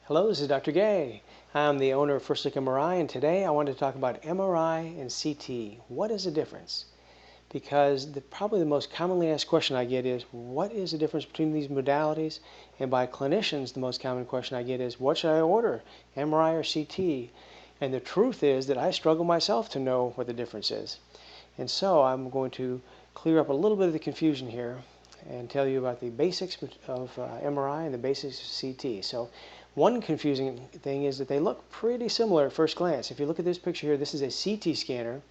Hello, this is Dr. Gay. I'm the owner of Look MRI, and today I wanted to talk about MRI and CT. What is the difference? Because probably the most commonly asked question I get is, what is the difference between these modalities? And by clinicians, the most common question I get is, what should I order, MRI or CT? And the truth is that I struggle myself to know what the difference is. And so I'm going to clear up a little bit of the confusion here and tell you about the basics of MRI and the basics of CT. So one confusing thing is that they look pretty similar at first glance. If you look at this picture here, this is a CT scanner, and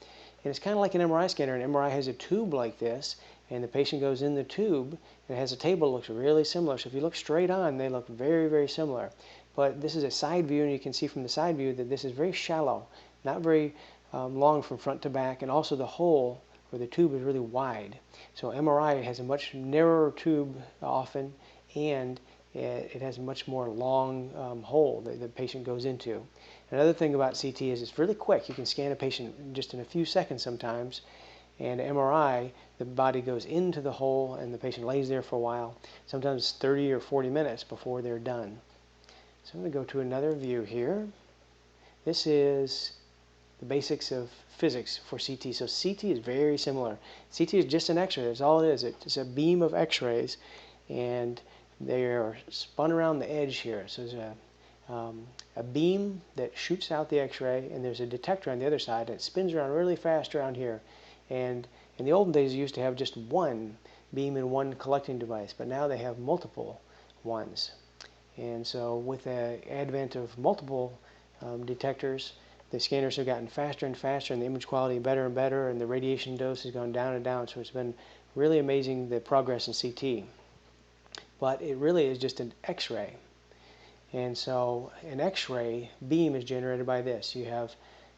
it's kind of like an MRI scanner. An MRI has a tube like this, and the patient goes in the tube, and it has a table that looks really similar. So if you look straight on, they look very, very similar. But this is a side view, and you can see from the side view that this is very shallow, not very long from front to back, and also the hole where the tube is really wide. So MRI has a much narrower tube often, and it has a much more long hole that the patient goes into. Another thing about CT is it's really quick. You can scan a patient just in a few seconds sometimes, and MRI, the body goes into the hole and the patient lays there for a while, sometimes 30 or 40 minutes before they're done. So I'm going to go to another view here. This is the basics of physics for CT. So CT is very similar. CT is just an X-ray. That's all it is. It's a beam of X-rays, and they are spun around the edge here. So there's a beam that shoots out the X-ray, and there's a detector on the other side, and it spins around really fast around here. And in the olden days, you used to have just one beam and one collecting device, but now they have multiple ones. And so with the advent of multiple detectors, the scanners have gotten faster and faster, and the image quality better and better, and the radiation dose has gone down and down. So it's been really amazing, the progress in CT. But it really is just an X-ray. And so an X-ray beam is generated by this. You have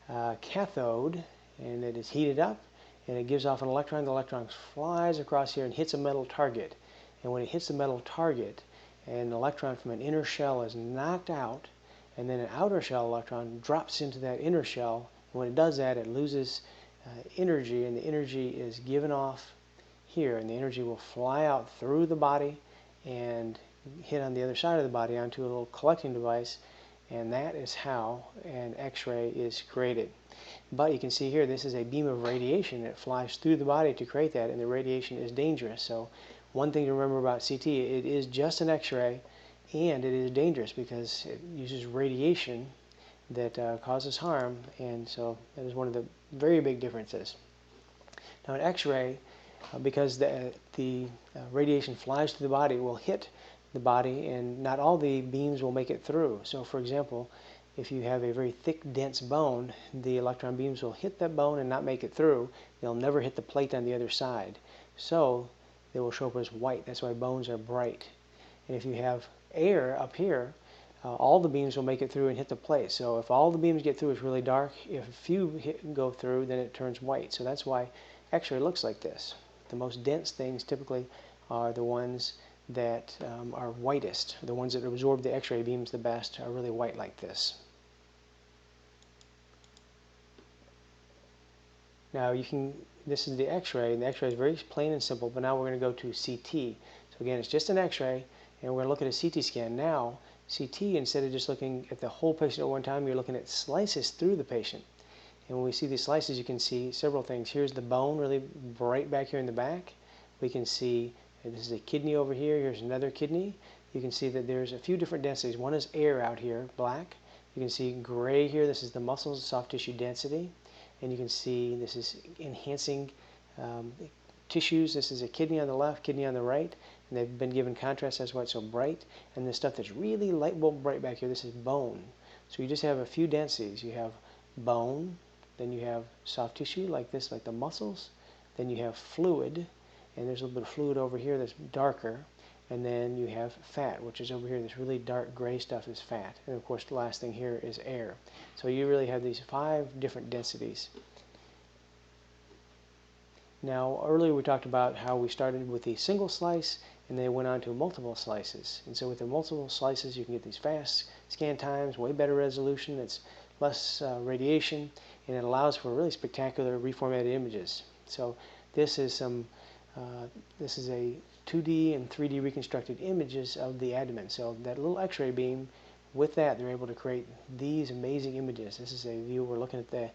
a cathode, and it is heated up, and it gives off an electron. The electron flies across here and hits a metal target. And when it hits the metal target, an electron from an inner shell is knocked out, and then an outer shell electron drops into that inner shell. And when it does that, it loses energy, and the energy is given off here, and the energy will fly out through the body and hit on the other side of the body onto a little collecting device, and that is how an X-ray is created. But you can see here, this is a beam of radiation that flies through the body to create that, and the radiation is dangerous. So one thing to remember about CT, it is just an X-ray, and it is dangerous because it uses radiation that causes harm, and so that is one of the very big differences. Now an X-ray, because the radiation flies through the body, will hit the body, and not all the beams will make it through. So for example, if you have a very thick, dense bone, the electron beams will hit that bone and not make it through. They'll never hit the plate on the other side. So they will show up as white. That's why bones are bright. And if you have air up here, all the beams will make it through and hit the plate. So if all the beams get through, it's really dark. If a few go through, then it turns white. So that's why X-ray looks like this. The most dense things typically are the ones that are whitest. The ones that absorb the X-ray beams the best are really white like this. Now this is the X-ray, and the X-ray is very plain and simple, but now we're going to go to CT. So again, it's just an X-ray, and we're going to look at a CT scan. Now, CT, instead of just looking at the whole patient at one time, you're looking at slices through the patient. And when we see these slices, you can see several things. Here's the bone really bright back here in the back. We can see this is a kidney over here. Here's another kidney. You can see that there's a few different densities. One is air out here, black. You can see gray here. This is the muscles, soft tissue density. And you can see this is enhancing tissues. This is a kidney on the left, kidney on the right. And they've been given contrast. That's why it's so bright. And the stuff that's really light bulb bright back here, this is bone. So you just have a few densities. You have bone, then you have soft tissue like this, like the muscles. Then you have fluid, and there's a little bit of fluid over here that's darker. And then you have fat, which is over here. This really dark gray stuff is fat. And of course, the last thing here is air. So you really have these 5 different densities. Now, earlier we talked about how we started with a single slice, and then went on to multiple slices. And so with the multiple slices, you can get these fast scan times, way better resolution, it's less radiation, and it allows for really spectacular reformatted images. So this is a 2D and 3D reconstructed images of the abdomen. So that little X-ray beam with that, they're able to create these amazing images. This is a view, we're looking at the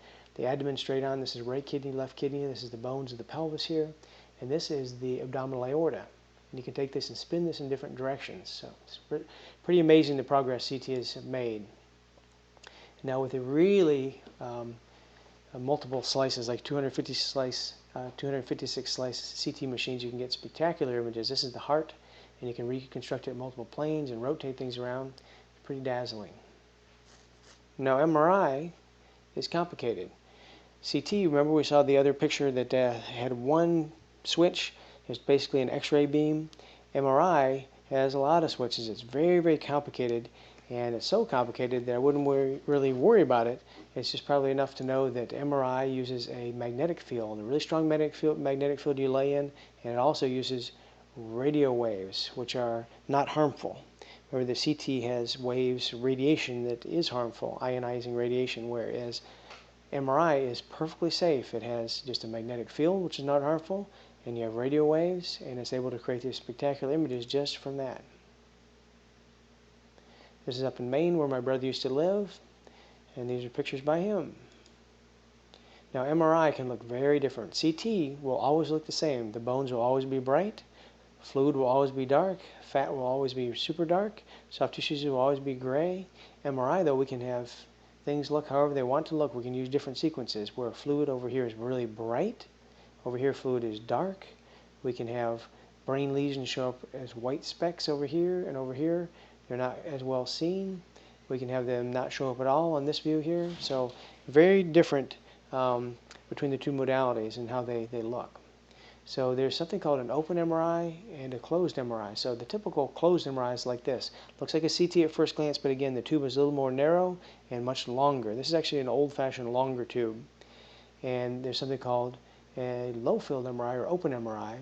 abdomen straight on. This is right kidney, left kidney. This is the bones of the pelvis here. And this is the abdominal aorta. And you can take this and spin this in different directions. So it's pretty amazing the progress CT has made. Now with the really multiple slices, like 256 slice CT machines, you can get spectacular images. This is the heart, and you can reconstruct it in multiple planes and rotate things around. Pretty dazzling. Now MRI is complicated. CT, remember we saw the other picture that had one switch. It's basically an X-ray beam. MRI has a lot of switches. It's very, very complicated, and it's so complicated that I wouldn't really worry about it. It's just probably enough to know that MRI uses a magnetic field, a really strong magnetic field you lay in, and it also uses radio waves, which are not harmful. Remember, the CT has waves, radiation that is harmful, ionizing radiation, whereas MRI is perfectly safe. It has just a magnetic field, which is not harmful, and you have radio waves, and it's able to create these spectacular images just from that. This is up in Maine, where my brother used to live, and these are pictures by him. Now, MRI can look very different. CT will always look the same. The bones will always be bright. Fluid will always be dark. Fat will always be super dark. Soft tissues will always be gray. MRI, though, we can have things look however they want to look. We can use different sequences where fluid over here is really bright. Over here, fluid is dark. We can have brain lesions show up as white specks over here and over here. They're not as well seen. We can have them not show up at all on this view here. So very different between the two modalities and how they look. So there's something called an open MRI and a closed MRI. So the typical closed MRI is like this. Looks like a CT at first glance, but again, the tube is a little more narrow and much longer. This is actually an old-fashioned longer tube. And there's something called a low-field MRI or open MRI.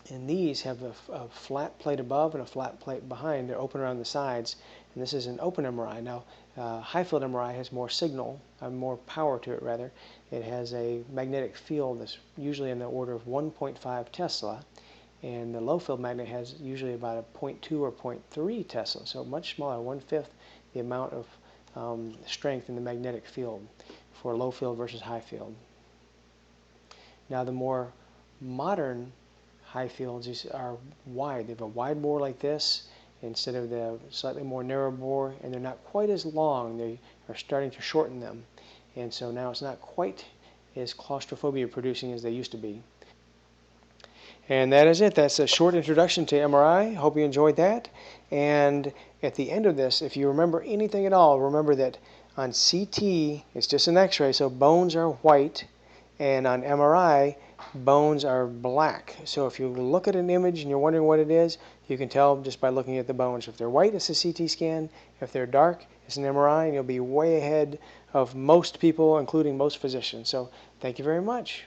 And these have a flat plate above and a flat plate behind. They're open around the sides. And this is an open MRI. Now, high-field MRI has more signal, more power to it, rather. It has a magnetic field that's usually in the order of 1.5 Tesla. And the low-field magnet has usually about a 0.2 or 0.3 Tesla, so much smaller, 1/5 the amount of strength in the magnetic field for low-field versus high-field. Now, the more modern high fields are wide. They have a wide bore like this instead of the slightly more narrow bore, and they're not quite as long. They are starting to shorten them, and so now it's not quite as claustrophobia producing as they used to be. And that is it. That's a short introduction to MRI. Hope you enjoyed that. And at the end of this, if you remember anything at all, remember that on CT it's just an X-ray, so bones are white, and on MRI bones are black. So if you look at an image and you're wondering what it is, you can tell just by looking at the bones. If they're white, it's a CT scan. If they're dark, it's an MRI, and you'll be way ahead of most people, including most physicians. So thank you very much.